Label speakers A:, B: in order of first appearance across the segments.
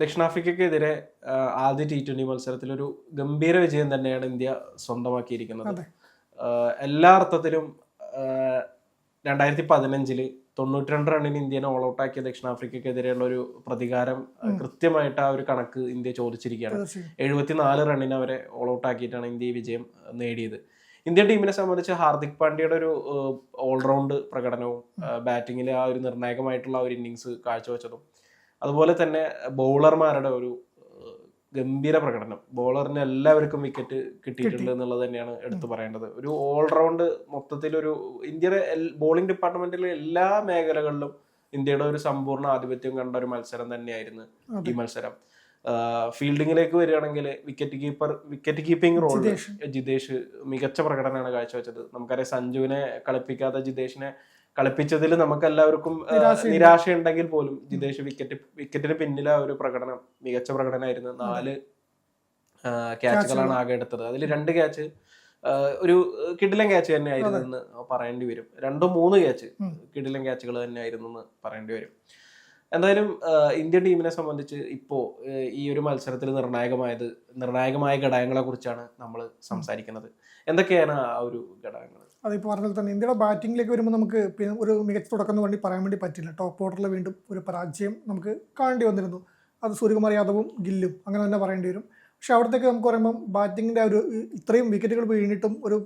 A: ദക്ഷിണാഫ്രിക്കയ്ക്കെതിരെ ആദ്യ T20 മത്സരത്തിലൊരു ഗംഭീര വിജയം തന്നെയാണ് ഇന്ത്യ സ്വന്തമാക്കിയിരിക്കുന്നത്. എല്ലാ അർത്ഥത്തിലും 2015 92 റണ്ണിന് ഇന്ത്യനെ ഓൾ ഔട്ട് ആക്കിയ ദക്ഷിണാഫ്രിക്കയ്ക്കെതിരെയുള്ള ഒരു പ്രതികാരം കൃത്യമായിട്ട് ആ ഒരു കണക്ക് ഇന്ത്യ ചോദിച്ചിരിക്കുകയാണ്. 74 റണ്ണിന് അവരെ ഓൾ ഔട്ട് ആക്കിയിട്ടാണ് ഇന്ത്യ ഈ വിജയം നേടിയത്. ഇന്ത്യൻ ടീമിനെ സംബന്ധിച്ച് ഹാർദിക് പാണ്ഡ്യയുടെ ഒരു ഓൾറൗണ്ട് പ്രകടനവും ബാറ്റിങ്ങിൽ ആ ഒരു നിർണായകമായിട്ടുള്ള ഒരു ഇന്നിങ്സ് കാഴ്ചവെച്ചതും, അതുപോലെ തന്നെ ബൗളർമാരുടെ ഒരു ഗംഭീര പ്രകടനം, ബോളറിന് എല്ലാവർക്കും വിക്കറ്റ് കിട്ടിയിട്ടുണ്ട് എന്നുള്ളത് തന്നെയാണ് എടുത്തു പറയേണ്ടത്. ഒരു ഓൾറൗണ്ട് മൊത്തത്തിലൊരു ഇന്ത്യയുടെ ബോളിംഗ് ഡിപ്പാർട്ട്മെന്റിലെ എല്ലാ മേഖലകളിലും ഇന്ത്യയുടെ ഒരു സമ്പൂർണ്ണ ആധിപത്യം കണ്ട ഒരു മത്സരം തന്നെയായിരുന്നു ഈ മത്സരം. ഫീൽഡിങ്ങിലേക്ക് വരികയാണെങ്കിൽ വിക്കറ്റ് കീപ്പിംഗ് റോൾ ജിതേഷ് മികച്ച പ്രകടനമാണ് കാഴ്ചവെച്ചത്. നമുക്കറിയാം സഞ്ജുവിനെ കളിപ്പിക്കാതെ ജിതേഷിനെ കളിപ്പിച്ചതിൽ നമുക്ക് എല്ലാവർക്കും നിരാശയുണ്ടെങ്കിൽ പോലും ജിതേഷ് വിക്കറ്റിന് പിന്നിലെ ഒരു പ്രകടനം മികച്ച പ്രകടനമായിരുന്നു. 4 ക്യാച്ചുകളാണ് ആകെ എടുത്തത്. അതിൽ 2 ക്യാച്ച് ഒരു കിടിലൻ ക്യാച്ച് തന്നെ ആയിരുന്നു എന്ന് പറയേണ്ടി വരും. 2-3 ക്യാച്ച് കിടിലൻ ക്യാച്ചുകൾ തന്നെ ആയിരുന്നു എന്ന് പറയേണ്ടി വരും. എന്തായാലും ഇന്ത്യൻ ടീമിനെ സംബന്ധിച്ച് ഇപ്പോ ഈ ഒരു മത്സരത്തിൽ നിർണായകമായ ഘടകങ്ങളെ കുറിച്ചാണ് നമ്മൾ സംസാരിക്കുന്നത്. എന്തൊക്കെയാണ് ആ ഒരു ഘടകങ്ങൾ?
B: അതിപ്പോൾ പറഞ്ഞാൽ തന്നെ ഇന്ത്യയുടെ ബാറ്റിങ്ങിലേക്ക് വരുമ്പോൾ നമുക്ക് ഒരു മികച്ച തുടക്കം എന്ന് വേണ്ടി പറയാൻ വേണ്ടി പറ്റില്ല. ടോപ്പ് ഓർഡറിൽ വീണ്ടും ഒരു പരാജയം നമുക്ക് കാണേണ്ടി വന്നിരുന്നു. അത് സൂര്യകുമാർ യാദവും ഗില്ലും അങ്ങനെ തന്നെ പറയേണ്ടി വരും. പക്ഷേ അവിടത്തേക്ക് നമുക്ക് പറയുമ്പം ബാറ്റിങ്ങിൻ്റെ ഒരു ഇത്രയും വിക്കറ്റുകൾ വീണിട്ടും ഒരു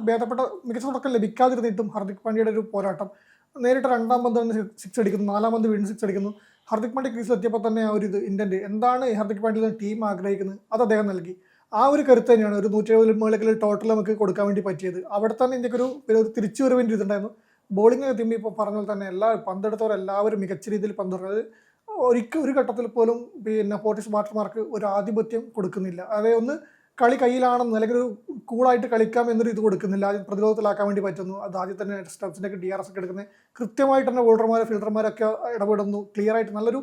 B: ഭേദപ്പെട്ട മികച്ച തുടക്കം ലഭിക്കാതിരുന്നിട്ടും ഹാർദിക് പാണ്ഡ്യയുടെ ഒരു പോരാട്ടം, നേരിട്ട് 2-ാം പന്ത് തന്നെ 6 അടിക്കുന്നു, 4-ാം പന്ത് വീണ്ടും 6 അടിക്കുന്നു. ഹാർദിക് പാണ്ഡ്യ ക്രീസിലെത്തിയപ്പോൾ തന്നെ ആ ഒരു ഇൻറ്റൻറ്റ് എന്താണ് ഹാർദിക് പാണ്ഡ്യയിൽ ടീം ആഗ്രഹിക്കുന്നത് അത് അദ്ദേഹം നൽകി. ആ ഒരു കരുത്ത് തന്നെയാണ് ഒരു 170 മുകളിൽ ടോട്ടൽ നമുക്ക് കൊടുക്കാൻ വേണ്ടി പറ്റിയത്. അവിടെ തന്നെ ഇന്ത്യക്ക് ഒരു തിരിച്ചു വരവേണ്ടി ഇതുണ്ടായിരുന്നു. ബോളിംഗ് തിമ്പി ഇപ്പോൾ പറഞ്ഞാൽ തന്നെ പന്തെടുത്തവരെല്ലാവരും മികച്ച രീതിയിൽ പന്തെടുക്കുന്നത്. ഒരു ഘട്ടത്തിൽ പോലും ഫോർട്ടീസ് ബാറ്റർമാർക്ക് ഒരു ആധിപത്യം കൊടുക്കുന്നില്ല. അതായത് ഒന്ന് കളി കയ്യിലാണെന്ന് അല്ലെങ്കിൽ ഒരു കൂളായിട്ട് കളിക്കാം എന്നൊരു ഇത് കൊടുക്കുന്നില്ല. ആദ്യം പ്രതിരോധത്തിലാക്കാൻ വേണ്ടി പറ്റുന്നു. അത് ആദ്യം തന്നെ സ്റ്റെപ്സിൻ്റെയൊക്കെ DRS ഒക്കെ എടുക്കുന്നത് കൃത്യമായിട്ട് തന്നെ ബോളർമാരെ ഫീൽഡർമാരൊക്കെ ഇടപെടുന്നു. ക്ലിയർ ആയിട്ട് നല്ലൊരു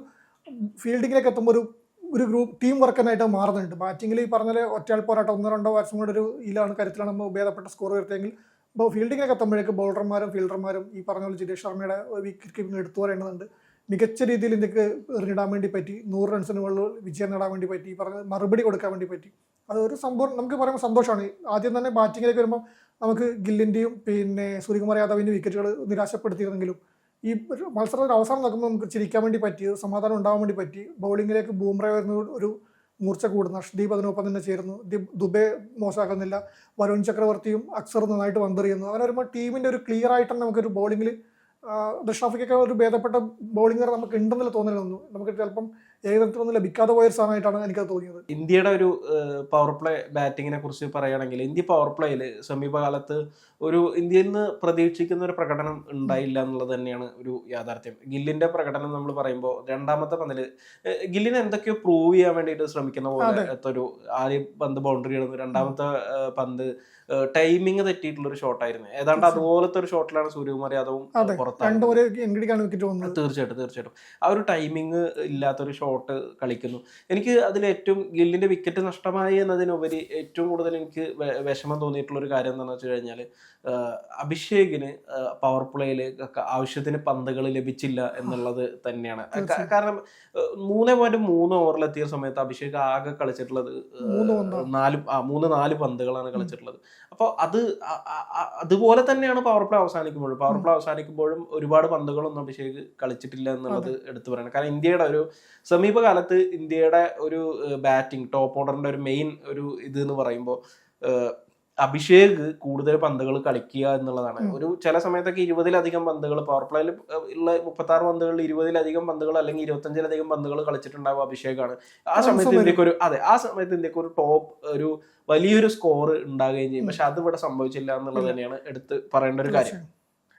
B: ഫീൽഡിങ്ങിലേക്ക് എത്തുമ്പോൾ ഒരു ഗ്രൂപ്പ് ടീം വർക്കിനായിട്ട് മാറുന്നുണ്ട്. ബാറ്റിങ്ങിൽ ഈ പറഞ്ഞ ഒറ്റയാൾ പോരാട്ടം 1-2 ബാറ്റ്സ്മാരുടെ ഒരു കരുത്തിലാണ് നമ്മൾ ഭേദപ്പെട്ട സ്കോർ വരുത്തിയെങ്കിൽ ഇപ്പോൾ ഫീൽഡിങ്ങിലേക്ക് എത്തുമ്പോഴേക്ക് ബോളർമാരും ഫീൽഡർമാരും ഈ പറഞ്ഞ പോലെ ജിതേഷ് ശർമ്മയുടെ വിക്കറ്റ് കീപ്പിംഗ് എടുത്തു പറയേണ്ടതുണ്ട്. മികച്ച രീതിയിൽ ഇന്ത്യക്ക് എറിഞ്ഞിടാൻ വേണ്ടി പറ്റി, 100 റൺസിന് മുകളിൽ വിജയം നേടാൻ വേണ്ടി പറ്റി, ഈ പറഞ്ഞ മറുപടി കൊടുക്കാൻ വേണ്ടി പറ്റി. അതൊരു സംഭവം നമുക്ക് പറയുമ്പോൾ സന്തോഷമാണ്. ആദ്യം തന്നെ ബാറ്റിങ്ങിലേക്ക് വരുമ്പോൾ നമുക്ക് ഗില്ലിൻ്റെയും സൂര്യകുമാർ യാദവിൻ്റെയും വിക്കറ്റുകൾ നിരാശപ്പെടുത്തിയിരുന്നെങ്കിലും ഈ മത്സരത്തിൻ്റെ അവസാനം നോക്കുമ്പോൾ നമുക്ക് ചിരിക്കാൻ വേണ്ടി പറ്റി, സമാധാനം ഉണ്ടാകാൻ വേണ്ടി പറ്റി. ബൗളിങ്ങിലേക്ക് ബൂംറ വരുന്ന ഒരു മൂർച്ച കൂടുന്നു. അർഷ്ദീപ് അതിനൊപ്പം തന്നെ ചേരുന്നു. ദുബെ മോശമാക്കുന്നില്ല. വരുൺ ചക്രവർത്തിയും അക്സറും നന്നായിട്ട് വന്നെറിയുന്നു. അങ്ങനെ വരുമ്പോൾ ടീമിൻ്റെ ഒരു ക്ലിയർ ആയിട്ട് തന്നെ നമുക്കൊരു ബൗളിങ്ങിൽ ദക്ഷിണാഫ്രിക്കയ്ക്ക് ഒരു ഭേദപ്പെട്ട ബൗളിംഗർ നമുക്ക് ഉണ്ടെന്നുള്ള തോന്നലൊന്നും നമുക്ക് ചിലപ്പം ഏകദേശം ലഭിക്കാതെ പോയ ഒരു സാധനമായിട്ടാണ് എനിക്കത് തോന്നിയത്.
A: ഇന്ത്യയുടെ ഒരു പവർ പ്ലേ ബാറ്റിങ്ങിനെ കുറിച്ച് പറയുകയാണെങ്കിൽ ഇന്ത്യ പവർ പ്ലേയിൽ സമീപകാലത്ത് ഇന്ത്യയിൽ നിന്ന് പ്രതീക്ഷിക്കുന്ന ഒരു പ്രകടനം ഉണ്ടായില്ല എന്നുള്ളത് തന്നെയാണ് ഒരു യാഥാർത്ഥ്യം. ഗില്ലിന്റെ പ്രകടനം നമ്മൾ പറയുമ്പോൾ 2-ാമത്തെ പന്തിൽ ഗില്ലിനെ എന്തൊക്കെയോ പ്രൂവ് ചെയ്യാൻ വേണ്ടിയിട്ട് ശ്രമിക്കുന്ന പോലെ ആദ്യ പന്ത് ബൗണ്ടറി ഇടുന്നു, 2-ാമത്തെ പന്ത് ടൈമിങ് തെറ്റിയിട്ടുള്ള ഒരു ഷോട്ടായിരുന്നു. ഏതാണ്ട് അതുപോലത്തെ ഒരു ഷോട്ടിലാണ് സൂര്യകുമാർ യാദവും പുറത്താണ്. തീർച്ചയായിട്ടും ആ ഒരു ടൈമിങ് ഇല്ലാത്തൊരു ഷോട്ട് കളിക്കുന്നു. എനിക്ക് അതിൽ ഏറ്റവും ഗില്ലിന്റെ വിക്കറ്റ് നഷ്ടമായി എന്നതിനുപരി ഏറ്റവും കൂടുതൽ എനിക്ക് വിഷമം തോന്നിയിട്ടുള്ള ഒരു കാര്യം എന്താണെന്ന് വെച്ച് കഴിഞ്ഞാൽ അഭിഷേകിന് പവർ പ്ലേയിൽ ആവശ്യത്തിന് പന്തുകൾ ലഭിച്ചില്ല എന്നുള്ളത് തന്നെയാണ്. കാരണം 3.3 ഓവറിലെത്തിയ സമയത്ത് അഭിഷേക് ആകെ കളിച്ചിട്ടുള്ളത് 3-4 പന്തുകളാണ് കളിച്ചിട്ടുള്ളത്. അപ്പോൾ അതുപോലെ തന്നെയാണ് പവർ പ്ലേ അവസാനിക്കുമ്പോഴും ഒരുപാട് പന്തുകളൊന്നും അഭിഷേക് കളിച്ചിട്ടില്ല എന്നുള്ളത് എടുത്തു പറയണം. കാരണം ഇന്ത്യയുടെ ഒരു സമീപകാലത്ത് ഇന്ത്യയുടെ ഒരു ബാറ്റിംഗ് ടോപ്പ് ഓർഡറിന്റെ ഒരു മെയിൻ ഒരു ഇത് എന്ന് പറയുമ്പോൾ അഭിഷേക് കൂടുതൽ പന്തുകൾ കളിക്കുക എന്നുള്ളതാണ്. ഒരു ചില സമയത്തൊക്കെ 20-ലധികം പന്തുകൾ പവർ പ്ലേയിൽ ഉള്ള 36 പന്തുകളിൽ 20-ലധികം പന്തുകൾ അല്ലെങ്കിൽ 25-ലധികം പന്തുകൾ കളിച്ചിട്ടുണ്ടാവും അഭിഷേകാണ്. ആ സമയത്ത് ഇന്ത്യക്ക് ഒരു ടോപ്പ് ഒരു വലിയൊരു സ്കോർ ഉണ്ടാകുകയും ചെയ്യും. പക്ഷെ അത് ഇവിടെ സംഭവിച്ചില്ല എന്നുള്ളത് തന്നെയാണ് എടുത്ത് പറയേണ്ട ഒരു കാര്യം.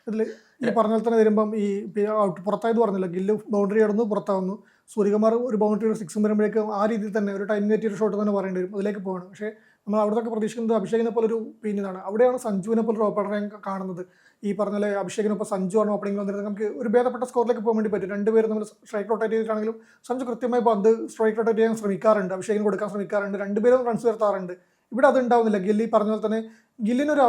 B: ഇതിൽ ഈ പറഞ്ഞാൽ തന്നെ വരുമ്പം ഈ പുറത്തായത് പറഞ്ഞില്ല, ഗില്ല് ബൗണ്ടറി കടന്നു പുറത്താവുന്നു, സൂര്യകുമാർ ഒരു ബൗണ്ടറി 6 വരുമ്പോഴേക്കും ആ രീതിയിൽ തന്നെ ഒരു ടൈം കയറ്റിയൊരു ഷോട്ട് തന്നെ പറയേണ്ടി വരും. അതിലേക്ക് പോകണം. പക്ഷേ നമ്മൾ അവിടത്തൊക്കെ പ്രതീക്ഷിക്കുന്നത് അഭിഷേകിനെ പോലെ ഒരു പിന്നിലാണ്. അവിടെയാണ് സഞ്ജുവിനെ പോലെ ഒരു ഓപ്പണറെ കാണുന്നത്. ഈ പറഞ്ഞ അഭിഷേകിനൊപ്പം സഞ്ജു ആണ് ഓപ്പണിംഗ് വന്നിരുന്നത്. നമുക്ക് ഒരു ഭേദപ്പെട്ട സ്കോറിലേക്ക് പോകാൻ വേണ്ടി പറ്റും. 2 പേരും നമ്മൾ സ്ട്രൈക്ക് റൊട്ടേറ്റ് ചെയ്തിട്ടാണെങ്കിലും സഞ്ജു കൃത്യമായി പന്ത് സ്ട്രൈക്ക് റൊട്ടേറ്റ് ചെയ്യാൻ ശ്രമിക്കാറുണ്ട്, അഭിഷേകിന് കൊടുക്കാൻ ശ്രമിക്കാറുണ്ട്, 2 പേരും റൺസ് ഉയർത്താറുണ്ട്. ഇവിടെ അത് ഉണ്ടാവുന്നില്ല. ഗില്ലി പറഞ്ഞ പോലെ തന്നെ ഗില്ലിനൊരു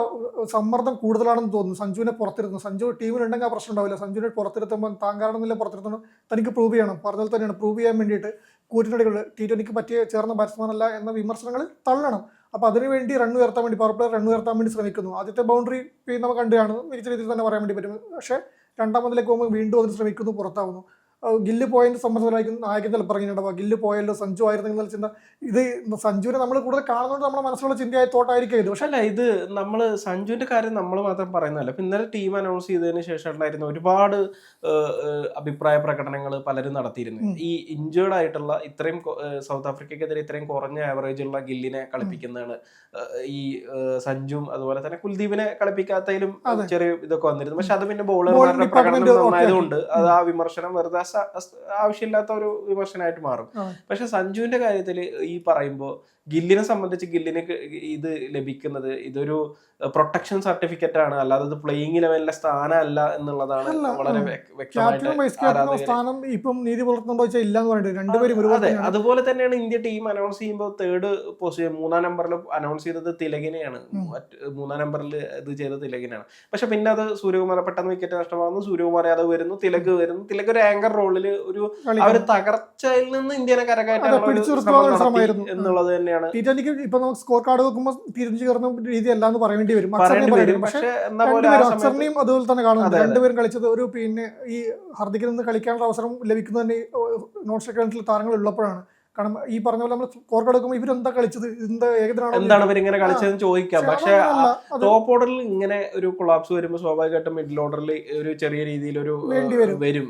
B: സമ്മർദ്ദം കൂടുതലാണെന്ന് തോന്നുന്നു. സഞ്ജുവിനെ പുറത്തിരുത്തുന്നു. സഞ്ജു ടീമിലുണ്ടെങ്കിൽ ആ പ്രശ്നം ഉണ്ടാവില്ല. സഞ്ജുവിനെ പുറത്തിരുത്തുമ്പോൾ താൻ കാരണം പുറത്തിരുത്തണം, തനിക്ക് പ്രൂവ് ചെയ്യണം. പറഞ്ഞാൽ തന്നെയാണ് പ്രൂവ് ചെയ്യാൻ വേണ്ടിയിട്ട് കൂറ്റിനടികളിൽ T20ക്ക് പറ്റിയ ചേർന്ന ബാറ്റ്സ്മാൻ അല്ല എന്ന വിമർശനങ്ങൾ തള്ളണം. അപ്പോൾ അതിനുവേണ്ടി റൺ ഉയർത്താൻ വേണ്ടി പവർ പ്ലെയർ റൺ ഉയർത്താൻ വേണ്ടി ശ്രമിക്കുന്നു. ആദ്യത്തെ ബൗണ്ടറി നമുക്ക് കണ്ടുകയാണ്, മികച്ച രീതിയിൽ തന്നെ പറയാൻ വേണ്ടി പറ്റും. പക്ഷേ രണ്ടാമതിലേക്ക് പോകുമ്പോൾ വീണ്ടും അതിന് ശ്രമിക്കുന്നു, പുറത്താവുന്നു. ഗില്ല് പോയതിൻ്റെ സംബന്ധമായിരിക്കും നായകൻ ചിലപ്പോൾ പറഞ്ഞിട്ടുണ്ടാവുക, ഗില്ല് പോയല്ലോ സഞ്ജു ആയിരുന്നു എന്നുള്ള ചിന്ത. ഇത് സഞ്ജുവിനെ നമ്മൾ കൂടുതൽ കാണുന്നത് നമ്മുടെ മനസ്സിലുള്ള ചിന്തയായി തോട്ടായിരിക്കും ഇത്. പക്ഷേ
A: അല്ല, ഇത് നമ്മൾ സഞ്ജുവിന്റെ കാര്യം നമ്മൾ മാത്രം പറയുന്നതല്ല. ഇപ്പം ഇന്നലെ ടീം അനൗൺസ് ചെയ്തതിന് ശേഷം ഉണ്ടായിരുന്ന ഒരുപാട് അഭിപ്രായ പ്രകടനങ്ങൾ പലരും നടത്തിയിരുന്നു. ഈ ഇഞ്ചേർഡ് ആയിട്ടുള്ള ഇത്രയും സൗത്ത് ആഫ്രിക്കക്കെതിരെ ഇത്രയും കുറഞ്ഞ ആവറേജ് ഉള്ള ഗില്ലിനെ കളിപ്പിക്കുന്നതാണ് ഈ സഞ്ജുവും അതുപോലെ തന്നെ കുൽദീപിനെ കളിപ്പിക്കാത്തതിലും ചെറിയ ഇതൊക്കെ വന്നിരുന്നു. പക്ഷെ അത് പിന്നെ ബോളർമാരുടെ പ്രകടനം നന്നായതുകൊണ്ട് അത് ആ വിമർശനം വെറുതെ ആവശ്യമില്ലാത്ത ഒരു വിമർശനമായിട്ട് മാറും. പക്ഷെ സഞ്ജുവിന്റെ കാര്യത്തിൽ ഈ പറയുമ്പോൾ ഗില്ലിനെ സംബന്ധിച്ച് ഗില്ലിന് ഇത് ലഭിക്കുന്നത് ഇതൊരു പ്രൊട്ടക്ഷൻ സർട്ടിഫിക്കറ്റ് ആണ്, അല്ലാതെ ഇത് പ്ലേയിങ് ലെവലിലെ സ്ഥാനം അല്ല എന്നുള്ളതാണ് വളരെ
B: സ്ഥാനം ഇപ്പം നീതി പുലർത്തുന്നുണ്ടോ വെച്ചാൽ ഇല്ലാന്ന് പറഞ്ഞിട്ട് രണ്ടുപേരും.
A: അതെ, അതുപോലെ തന്നെയാണ് ഇന്ത്യ ടീം അനൗൺസ് ചെയ്യുമ്പോൾ തേർഡ് പൊസിഷൻ 3-ാം നമ്പറിൽ അനൗൺസ് ചെയ്തത് തിലകിനെയാണ്. 3-ാം നമ്പറിൽ ഇത് ചെയ്തത് തിലകിനാണ്. പക്ഷെ പിന്നെ അത് സൂര്യകുമാർ പെട്ടെന്ന് വിക്കറ്റ് നഷ്ടമാകുന്നു, സൂര്യകുമാർ യാദവ് വരുന്നു, തിലക് വരുന്നു. തിലക് ഒരു ആങ്കർ റോളിൽ ഒരു തകർച്ചയിൽ നിന്ന് ഇന്ത്യനെ കരകയറ്റാൻ എന്നുള്ളത് തന്നെയാണ്.
B: T20ക്ക് ഇപ്പൊ നമുക്ക് സ്കോർ കാർഡ് നോക്കുമ്പോൾ T20 കയറുന്ന രീതി അല്ല എന്ന് പറയേണ്ടി വരും. പക്ഷേ അക്സറിനെയും അതുപോലെ തന്നെ കാണുന്നുണ്ട്. രണ്ടുപേരും കളിച്ചത് ഒരു പിന്നെ ഈ ഹാർദിക്കിൽ നിന്ന് കളിക്കാനുള്ള അവസരം ലഭിക്കുന്നത് തന്നെ നോൺ സ്ട്രൈക്ക് താരങ്ങൾ ഉള്ളപ്പോഴാണ്. കാരണം ഈ പറഞ്ഞ പോലെ നമ്മൾ സ്കോർ കാർഡ് നോക്കുമ്പോൾ ഇവരെന്താ കളിച്ചത്,
A: എന്താണ് ഇവരിങ്ങനെ കളിച്ചതെന്ന് ചോദിക്കാം. പക്ഷെ ടോപ്പ് ഓർഡറിൽ ഇങ്ങനെ ഒരു കൊളാപ്സ് വരുമ്പോൾ സ്വാഭാവികമായിട്ടും മിഡിൽ ഓർഡറിൽ ഒരു ചെറിയ രീതിയിൽ ഒരു വരും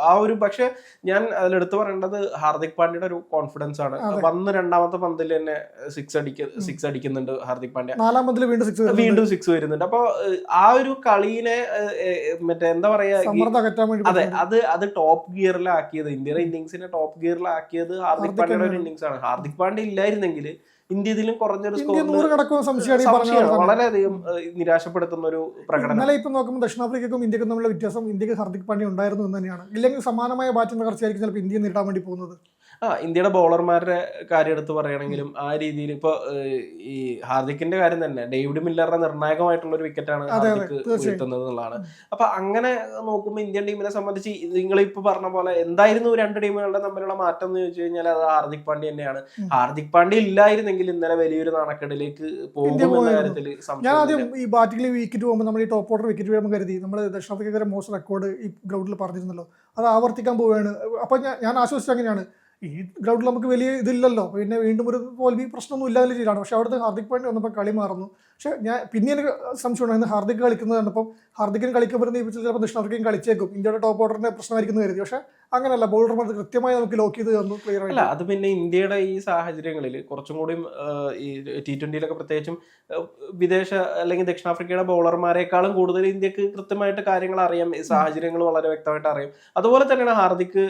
A: ആ ഒരു. പക്ഷെ ഞാൻ അതിലെടുത്ത് പറയേണ്ടത് ഹാർദിക് പാണ്ഡ്യയുടെ ഒരു കോൺഫിഡൻസ് ആണ്. വന്ന് രണ്ടാമത്തെ പന്തിൽ തന്നെ സിക്സ് അടിക്കുന്നുണ്ട് ഹാർദിക് പാണ്ഡ്യ.
B: 4-ാം പന്തിൽ
A: വീണ്ടും സിക്സ് വരുന്നുണ്ട്. അപ്പൊ ആ ഒരു കളീനെ മറ്റേ എന്താ പറയാ, അതെ, അത് ടോപ്പ് ഗിയറിലാക്കിയത്, ഇന്ത്യയുടെ ഇന്നിങ്സിനെ ടോപ്പ് ഗിയറിലാക്കിയത് ഹാർദിക് പാണ്ഡ്യ ഒരു ഇന്നിങ്സ് ആണ്. ഹാർദിക് പാണ്ഡ്യ ഇല്ലായിരുന്നെങ്കിൽ ഇന്ത്യ ഇതിലും കുറഞ്ഞൊരു വളരെയധികം നിരാശപ്പെടുത്തുന്ന ഒരു പ്രകടനം.
B: ഇന്നലെ ഇപ്പം നോക്കുമ്പോൾ ദക്ഷിണാഫ്രിക്കയ്ക്കും ഇന്ത്യക്കും തമ്മിലുള്ള വ്യത്യാസം ഇന്ത്യക്ക് ഹാർദിക് പാണ്ഡ്യ ഉണ്ടായിരുന്നു എന്ന് തന്നെയാണ്. ഇല്ലെങ്കിൽ സമാനമായ ബാറ്റിംഗ് തകർച്ചയായിരിക്കും ചിലപ്പോൾ ഇന്ത്യ നേരിടാൻ വേണ്ടി പോകുന്നത്.
A: ഇന്ത്യയുടെ ബോളർമാരുടെ കാര്യം എടുത്ത് പറയുകയാണെങ്കിലും ആ രീതിയിൽ ഇപ്പൊ ഈ ഹാർദിക്കിന്റെ കാര്യം തന്നെ ഡേവിഡ് മില്ലറുടെ നിർണായകമായിട്ടുള്ള ഒരു വിക്കറ്റാണ് ഹാർദിക് വീഴ്ത്തുന്നത് എന്നുള്ളതാണ്. അപ്പൊ അങ്ങനെ നോക്കുമ്പോൾ ഇന്ത്യൻ ടീമിനെ സംബന്ധിച്ച് നിങ്ങൾ ഇപ്പൊ പറഞ്ഞ പോലെ എന്തായിരുന്നു രണ്ട് ടീമുകളുടെ തമ്മിലുള്ള മാറ്റം എന്ന് ചോദിച്ചു കഴിഞ്ഞാൽ അത് ഹാർദിക് പാണ്ഡ്യ തന്നെയാണ്. ഹാർദിക് പാണ്ഡ്യ ഇല്ലായിരുന്നെങ്കിൽ ഇന്നലെ വലിയൊരു നാണക്കേടിലേക്ക് പോകുമെന്ന കാര്യത്തിൽ
B: ഞാൻ ആദ്യം ഈ ബാറ്റിംഗിൽ വിക്കറ്റ് പോകുമ്പോൾ നമ്മൾ ഈ ടോപ്പ് ഓർഡർ വിക്കറ്റ് വീഴുമ്പോൾ കരുതി നമ്മൾ ദക്ഷിണാഫ്രിക്കയുടെ മോശം റെക്കോർഡ് ഈ ഗ്രൗണ്ടിൽ പറഞ്ഞിരുന്നല്ലോ, അത് ആവർത്തിക്കാൻ പോവുകയാണ്. അപ്പൊ ഞാൻ ആശ്വസിച്ചത് അങ്ങനെയാണ്, ഈ ഗ്രൗണ്ടിൽ നമുക്ക് വലിയ ഇതില്ലല്ലോ, പിന്നെ വീണ്ടും ഒരു തോൽവി പ്രശ്നമൊന്നും ഇല്ലാതെ ചെയ്താണ്. പക്ഷെ അവിടുത്തെ ഹാർദിക് പാണ്ഡ്യ വന്നപ്പോൾ കളി മാറുന്നു. പക്ഷെ ഞാൻ പിന്നെ എനിക്ക് സംശയം ഉണ്ടായിരുന്നു ഹാർദിക് കളിക്കുന്നത് കണ്ടപ്പോൾ ഹാർദിക്കിന് കളിക്കാൻ പറ്റുന്ന ഈ പിച്ചിൽ ചിലപ്പോൾ ദക്ഷിണാഫ്രിക്കയും കളിച്ചേക്കും, ഇന്ത്യയുടെ ടോപ്പ് ഓർഡറിന്റെ പ്രശ്നമായിരിക്കുന്നു കരുതി. പക്ഷെ അങ്ങനെയല്ല, ബോളർമാർ കൃത്യമായി നമുക്ക് ലോക്ക് ചെയ്ത് തന്നു, ക്ലിയർ ആയില്ല.
A: അത് പിന്നെ ഇന്ത്യയുടെ ഈ സാഹചര്യങ്ങളിൽ കുറച്ചും കൂടിയും ഈ T20-ലൊക്കെ പ്രത്യേകിച്ചും വിദേശ അല്ലെങ്കിൽ ദക്ഷിണാഫ്രിക്കയുടെ ബോളർമാരെക്കാളും കൂടുതൽ ഇന്ത്യക്ക് കൃത്യമായിട്ട് കാര്യങ്ങൾ അറിയാം, സാഹചര്യങ്ങൾ വളരെ വ്യക്തമായിട്ട് അറിയാം. അതുപോലെ തന്നെയാണ് ഹാർദിക്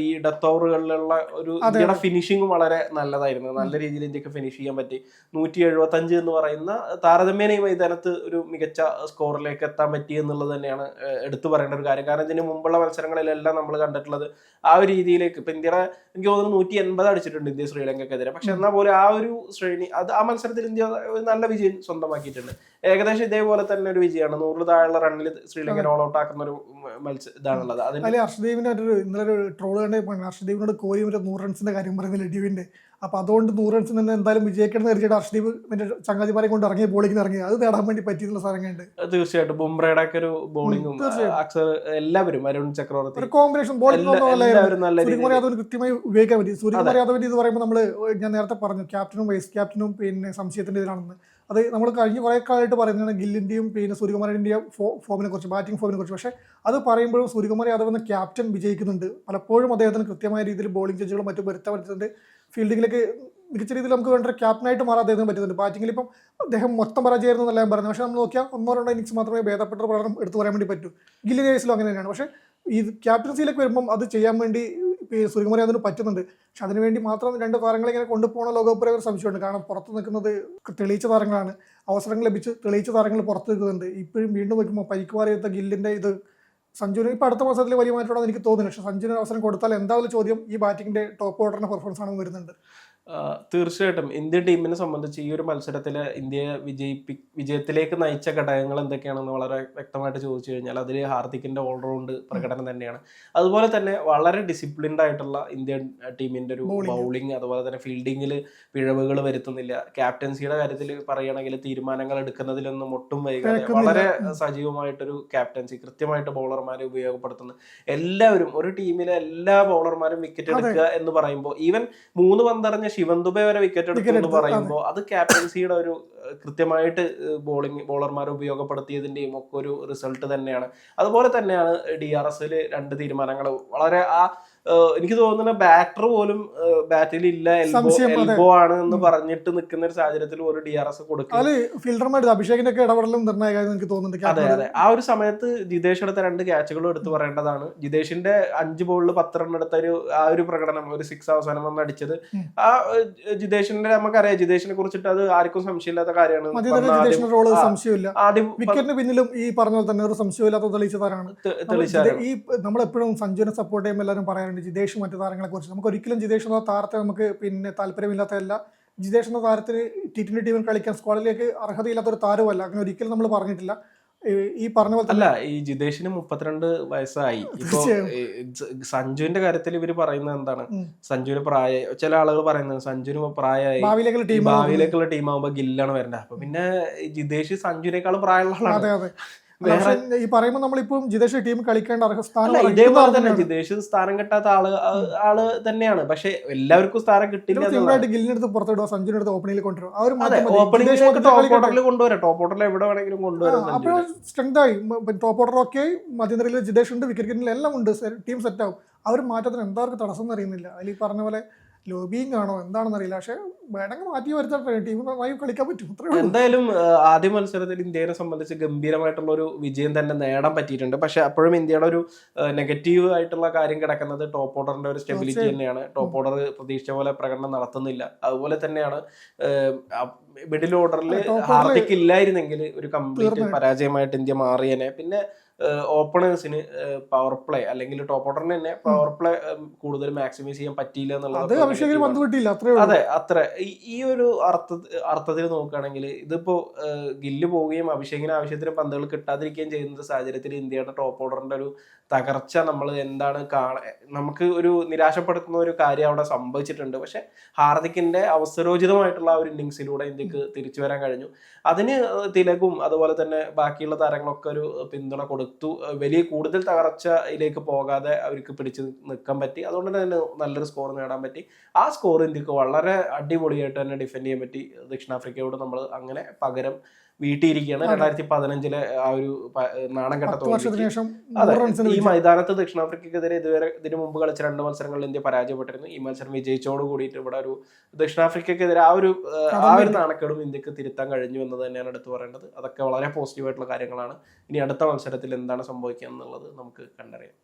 A: ഈ ഡെത്ത് ഓവറുകളിലുള്ള ഒരു ഇന്ത്യയുടെ ഫിനിഷിംഗ് വളരെ നല്ലതായിരുന്നു. നല്ല രീതിയിൽ ഇന്ത്യക്ക് ഫിനിഷ് ചെയ്യാൻ പറ്റി. 175 എന്ന് പറയുന്ന താരതമ്യേന ഈ മൈതാനത്ത് ഒരു മികച്ച സ്കോറിലേക്ക് എത്താൻ പറ്റി എന്നുള്ളത് തന്നെയാണ് എടുത്തു പറയേണ്ട ഒരു കാര്യം. കാരണം ഇതിന് മുമ്പുള്ള മത്സരങ്ങളിലെല്ലാം നമ്മൾ കണ്ടിട്ടുള്ളത് ആ ഒരു രീതിയിലേക്ക്. ഇപ്പൊ ഇന്ത്യയുടെ എനിക്ക് തോന്നുന്നു 180 അടിച്ചിട്ടുണ്ട് ഇന്ത്യ ശ്രീലങ്കക്കെതിരെ. പക്ഷെ എന്നാൽ പോലും ആ ഒരു ശ്രേണി ആ മത്സരത്തിൽ ഇന്ത്യ ഒരു നല്ല വിജയം സ്വന്തമാക്കിയിട്ടുണ്ട്. ഏകദേശം ഇതേപോലെ തന്നെ ഒരു വിജയമാണ്. 100 താഴെയുള്ള റണ്ണിൽ ശ്രീലങ്കൻ ഓൾ ഔട്ട് ആക്കുന്ന ഒരു ഇതാണുള്ളത്.
B: അതിൽ ഹർഷദീപിന്റെ ഇന്നലെ ഒരു ട്രോള് കണ്ടേ, ഹർഷദീപിനോട് കോഹ്ലി 100 റൺസിന്റെ കാര്യം പറയുന്നില്ല ഡ്യൂവിന്റെ. അപ്പൊ അതുകൊണ്ട് 100 റൺസിന് തന്നെ എന്തായാലും വിജയിക്കണം എന്ന് ഹർഷദീപ് മറ്റേ ചങ്ങാതിമാരെ കൊണ്ട് ഇറങ്ങിയ ബോളിങ്ങിന് ഇറങ്ങി, അത് നേടാൻ വേണ്ടി പറ്റിയിട്ടുള്ള സാധനങ്ങളുണ്ട്.
A: തീർച്ചയായിട്ടും ബുംറയുടെ ഒക്കെ ഒരു ബോളിങ്ങും അക്സർ എല്ലാവരും, അരുൺ ചക്രവർത്തി,
B: ഒരു കോമ്പിനേഷൻ ബോളിംഗ് സൂര്യകുമാർ യാദവിന് കൃത്യമായി ഉപയോഗിക്കാൻ പറ്റി. സൂര്യകുമാർ യാദവിന്റെ ഇത് പറയുമ്പോൾ നമ്മൾ ഞാൻ നേരത്തെ പറഞ്ഞു ക്യാപ്റ്റനും വൈസ് ക്യാപ്റ്റനും പിന്നെ സംശയത്തിന്റെ ഇതിലാണെന്ന്. അത് നമ്മൾ കഴിഞ്ഞ കുറേ കാലമായിട്ട് പറയുന്നതാണ് ഗില്ലിന്റെയും പിന്നെ സൂര്യകുമാറിന്റെയും ഫോമിനെ കുറിച്ച്, ബാറ്റിംഗ് ഫോമിനെ കുറിച്ച്. പക്ഷേ അത് പറയുമ്പോഴും സൂര്യകുമാർ യാദവ് എന്ന ക്യാപ്റ്റൻ വിജയിക്കുന്നുണ്ട്. പലപ്പോഴും അദ്ദേഹത്തിന് കൃത്യമായ രീതിയിൽ ബോളിംഗ് ജഡ്ജുകളും മറ്റും വരുത്താൻ പറ്റുന്നുണ്ട്. ഫീൽഡിങ്ങിലേക്ക് മികച്ച രീതിയിൽ നമുക്ക് വേണ്ട ക്യാപ്റ്റനായിട്ട് മാറാൻ അദ്ദേഹത്തിന് പറ്റുന്നുണ്ട്. ബാറ്റിംഗിൽ ഇപ്പം അദ്ദേഹം മൊത്തം പരാജയമായിരുന്നു എന്നല്ല ഞാൻ പറയുന്നത്. പക്ഷേ നമ്മൾ നോക്കിയാൽ 1-2 ഇന്നിങ്സ് മാത്രമേ ഭേദപ്പെട്ട പ്രകടനം എടുത്തു പറയാൻ വേണ്ടി പറ്റൂ. ഗില്ലിന്റെ കേസിലും അങ്ങനെ തന്നെയാണ്. പക്ഷേ ഈ ക്യാപ്റ്റൻസിയിലേക്ക് വരുമ്പം അത് ചെയ്യാൻ വേണ്ടി സൂര്യകുമാർ യാദവിന് പറ്റുന്നുണ്ട്. പക്ഷെ അതിനുവേണ്ടി മാത്രം 2 താരങ്ങളെ ഇങ്ങനെ കൊണ്ടുപോകണ ലോകകപ്പ് ഒരു സംശയമുണ്ട്. കാരണം പുറത്ത് നിൽക്കുന്നത് തെളിയിച്ച താരങ്ങളാണ്, അവസരങ്ങൾ ലഭിച്ച് തെളിയിച്ച താരങ്ങൾ പുറത്ത് നിൽക്കുന്നുണ്ട്. ഇപ്പോഴും വീണ്ടും വയ്ക്കുമ്പോൾ പരിക്കുമാറിയെത്ത ഗില്ലിന്റെ ഇത് സഞ്ജുവിന് ഇപ്പോൾ അടുത്ത മാസത്തിൽ വലിയ മാറ്റമാണെന്ന് എനിക്ക് തോന്നുന്നില്ല. പക്ഷേ സഞ്ജുവിന് അവസരം കൊടുത്താൽ എന്തായാലും ചോദ്യം ഈ ബാറ്റിംഗിന്റെ ടോപ്പ് ഓർഡറിന്റെ പെർഫോമൻസ് ആണെന്ന് വരുന്നുണ്ട്.
A: തീർച്ചയായിട്ടും ഇന്ത്യൻ ടീമിനെ സംബന്ധിച്ച് ഈ ഒരു മത്സരത്തിൽ ഇന്ത്യയെ വിജയത്തിലേക്ക് നയിച്ച ഘടകങ്ങൾ എന്തൊക്കെയാണെന്ന് വളരെ വ്യക്തമായിട്ട് ചോദിച്ചു കഴിഞ്ഞാൽ അതിൽ ഹാർദിക്കിന്റെ ഓൾറൗണ്ട് പ്രകടനം തന്നെയാണ്. അതുപോലെ തന്നെ വളരെ ഡിസിപ്ലിൻഡ് ആയിട്ടുള്ള ഇന്ത്യൻ ടീമിന്റെ ഒരു ബൗളിംഗ്, അതുപോലെ തന്നെ ഫീൽഡിങ്ങിൽ പിഴവുകൾ വരുത്തുന്നില്ല. ക്യാപ്റ്റൻസിയുടെ കാര്യത്തിൽ പറയുകയാണെങ്കിൽ തീരുമാനങ്ങൾ എടുക്കുന്നതിലൊന്നും ഒട്ടും വൈകാതെ വളരെ സജീവമായിട്ടൊരു ക്യാപ്റ്റൻസി, കൃത്യമായിട്ട് ബൗളർമാരെ ഉപയോഗപ്പെടുത്തുന്നു. എല്ലാവരും ഒരു ടീമിലെ എല്ലാ ബൗളർമാരും വിക്കറ്റ് എടുക്കുക എന്ന് പറയുമ്പോൾ, ഈവൻ 3 പന്തറിഞ്ഞ ശിവൻ ദുബെ വരെ വിക്കറ്റ് എടുക്കും എന്ന് പറയുമ്പോൾ അത് ക്യാപ്റ്റൻസിയുടെ ഒരു കൃത്യമായിട്ട് ബോളർമാരെ ഉപയോഗപ്പെടുത്തിയതിന്റെയും ഒക്കെ ഒരു റിസൾട്ട് തന്നെയാണ്. അതുപോലെ തന്നെയാണ് DRSൽ 2 തീരുമാനങ്ങൾ വളരെ എനിക്ക് തോന്നുന്ന ബാറ്റർ പോലും ബാറ്റിൽ ഇല്ല, എൽബോ ആണ് എന്ന് പറഞ്ഞിട്ട് നിൽക്കുന്ന ഒരു സാഹചര്യത്തിൽ ഒരു DRS കൊടുക്കും.
B: അഭിഷേകിന്റെ ഇടപെടലും നിർണായകമായി എനിക്ക് തോന്നുന്നുണ്ട്.
A: അതെ അതെ, ആ ഒരു സമയത്ത് ജിതേഷ് എടുത്ത 2 ക്യാച്ചുകളും എടുത്തു പറയേണ്ടതാണ്. ജിതേഷിന്റെ 5 ബോളിൽ 10 റൺ എടുത്ത ഒരു പ്രകടനം, ഒരു 6 അവസാനം വന്ന് അടിച്ചത്, ആ ജിതേഷിന്റെ നമുക്കറിയാം, ജിതേഷിനെ കുറിച്ചിട്ട് അത് ആർക്കും സംശയമില്ലാത്ത കാര്യമാണ്.
B: ആദ്യം വിക്കറ്റിന് പിന്നിലും ഈ പറഞ്ഞ പോലെ തന്നെ ഒരു സംശയമില്ലാത്ത തെളിയിച്ചതാണ്. ഈ നമ്മളെപ്പോഴും സഞ്ജുവിനെ സപ്പോർട്ട് ചെയ്യുമ്പോൾ എല്ലാവരും പറയാറുണ്ട് ജിതേഷ് മറ്റു താരങ്ങളെ കുറിച്ച്. നമുക്ക് ഒരിക്കലും ജിതേഷ് എന്ന താരത്തെ നമുക്ക് താല്പര്യമില്ലാത്തതല്ല. ജിതേഷ് എന്ന താരത്തിന് T20 ടീമിൽ കളിക്കാൻ സ്ക്വാഡിലേക്ക് അർഹതയില്ലാത്ത ഒരു താരമല്ല, അങ്ങനെ ഒരിക്കലും നമ്മൾ പറഞ്ഞിട്ടില്ല. ഈ പറഞ്ഞ പോലെ
A: അല്ല, ഈ ജിതേഷിന് 32 വയസ്സായി. ഇപ്പൊ സഞ്ജുവിന്റെ കാര്യത്തിൽ ഇവര് പറയുന്നത് എന്താണ്, സഞ്ജുവിന് പ്രായം, ചില ആളുകൾ പറയുന്നത് സഞ്ജുവിന് പ്രായമായി, ഭാവിയിലേക്കുള്ള ടീം ആകുമ്പോ ഗില്ലാണ് വരേണ്ടത്. അപ്പൊ പിന്നെ ജിതേഷ് സഞ്ജുവിനേക്കാളും പ്രായമുള്ള ആളാണ്.
B: ഈ പറയുമ്പോൾ നമ്മളിപ്പം ജിതേഷ് ടീം കളിക്കേണ്ട സ്ഥാനം
A: ഇതേപോലെ തന്നെ ജിതേഷ് സ്ഥാനം കിട്ടാത്ത ആള് തന്നെയാണ്. പക്ഷെ എല്ലാവർക്കും സ്ഥാനം കിട്ടില്ല.
B: ഗില്ലിനടുത്ത് പുറത്തിടുക, സഞ്ജുവിനടുത്ത് ഓപ്പണിംഗിൽ കൊണ്ടുവരും.
A: ടോപ്പ് ഓർഡറിൽ എവിടെ വേണമെങ്കിലും കൊണ്ടുവരാം.
B: അപ്പോൾ സ്ട്രെങ്ത് ആയി. ടോപ്പ് ഓർഡർ ഒക്കെ മധ്യനിരയിൽ ജിതേഷ് ഉണ്ട്, വിക്കറ്റ് കീപ്പിംഗിൽ എല്ലാം ഉണ്ട്, ടീം സെറ്റ് ആവും. അവർ മാറ്റത്തിന് എന്താർക്ക് തടസ്സം എന്നറിയുന്നില്ല. അതിൽ ഈ പറഞ്ഞ പോലെ ലോബിങ് ആണോ എന്താണെന്ന് അറിയില്ല. പക്ഷെ വേണമെങ്കിൽ മാറ്റി വരുത്താൻ ടീം നന്നായി കളിക്കാൻ പറ്റും.
A: എന്തായാലും ആദ്യ മത്സരത്തിൽ ഇന്ത്യയെ സംബന്ധിച്ച് ഗംഭീരമായിട്ടുള്ള ഒരു വിജയം തന്നെ നേടാൻ പറ്റിയിട്ടുണ്ട്. പക്ഷെ അപ്പോഴും ഇന്ത്യയുടെ ഒരു നെഗറ്റീവ് ആയിട്ടുള്ള കാര്യം കിടക്കുന്നത് ടോപ്പ് ഓർഡറിന്റെ ഒരു സ്റ്റെബിലിറ്റി തന്നെയാണ്. ടോപ്പ് ഓർഡർ പ്രതീക്ഷിച്ച പോലെ പ്രകടനം നടത്തുന്നില്ല. അതുപോലെ തന്നെയാണ് മിഡിൽ ഓർഡറിൽ ഹാർദിക് ഇല്ലായിരുന്നെങ്കിൽ ഒരു കംപ്ലീറ്റ് പരാജയമായിട്ട് ഇന്ത്യ മാറിയനെ. പിന്നെ ഓപ്പണേഴ്സിന് പവർ പ്ലേ അല്ലെങ്കിൽ ടോപ്പ് ഓർഡറിന് തന്നെ പവർ പ്ലേ കൂടുതൽ മാക്സിമൈസ് ചെയ്യാൻ പറ്റിയില്ല എന്നുള്ളത്. അതെ, അത്ര ഈ ഒരു അർത്ഥത്തിൽ നോക്കുകയാണെങ്കിൽ ഇതിപ്പോ ഗില്ല് പോവുകയും അഭിഷേകിന് ആവശ്യത്തിന് പന്തുകൾ കിട്ടാതിരിക്കുകയും ചെയ്യുന്ന സാഹചര്യത്തിൽ ഇന്ത്യയുടെ ടോപ്പ് ഓർഡറിന്റെ ഒരു തകർച്ച നമ്മൾ എന്താണ് നമുക്ക് ഒരു നിരാശപ്പെടുത്തുന്ന ഒരു കാര്യം അവിടെ സംഭവിച്ചിട്ടുണ്ട്. പക്ഷെ ഹാർദിക്കിന്റെ അവസരോചിതമായിട്ടുള്ള ആ ഒരു ഇന്നിങ്സിലൂടെ ഇന്ത്യക്ക് തിരിച്ചു വരാൻ കഴിഞ്ഞു. അതിന് തിലകും അതുപോലെ തന്നെ ബാക്കിയുള്ള താരങ്ങളൊക്കെ ഒരു പിന്തുണ കൊടുത്തു. വലിയ കൂടുതൽ തകർച്ചയിലേക്ക് പോകാതെ അവർക്ക് പിടിച്ച് നിൽക്കാൻ പറ്റി. അതുകൊണ്ട് തന്നെ നല്ലൊരു സ്കോർ നേടാൻ പറ്റി. ആ സ്കോർ ഇന്ത്യക്ക് വളരെ അടിപൊളിയായിട്ട് തന്നെ ഡിഫെൻഡ് ചെയ്യാൻ പറ്റി. ദക്ഷിണാഫ്രിക്കയോട് നമ്മൾ അങ്ങനെ പകരം വീട്ടിയിരിക്കുകയാണ്. 2015 ആ ഒരു നാണം കെട്ട തോൽവി. അതെ, ഈ മൈതാനത്ത് ദക്ഷിണാഫ്രിക്കക്കെതിരെ ഇതിനു മുമ്പ് കളിച്ച 2 മത്സരങ്ങളിൽ ഇന്ത്യ പരാജയപ്പെട്ടിരുന്നു. ഈ മത്സരം വിജയിച്ചോട് കൂടിയിട്ട് ഇവിടെ ഒരു ദക്ഷിണാഫ്രിക്കക്കെതിരെ ആ ഒരു നാണക്കേടും ഇന്ത്യക്ക് തിരുത്താൻ കഴിഞ്ഞു എന്നത് തന്നെയാണ് എടുത്തു പറയേണ്ടത്. അതൊക്കെ വളരെ പോസിറ്റീവായിട്ടുള്ള കാര്യങ്ങളാണ്. ഇനി അടുത്ത മത്സരത്തിൽ എന്താണ് സംഭവിക്കുക എന്നുള്ളത് നമുക്ക് കണ്ടറിയാം.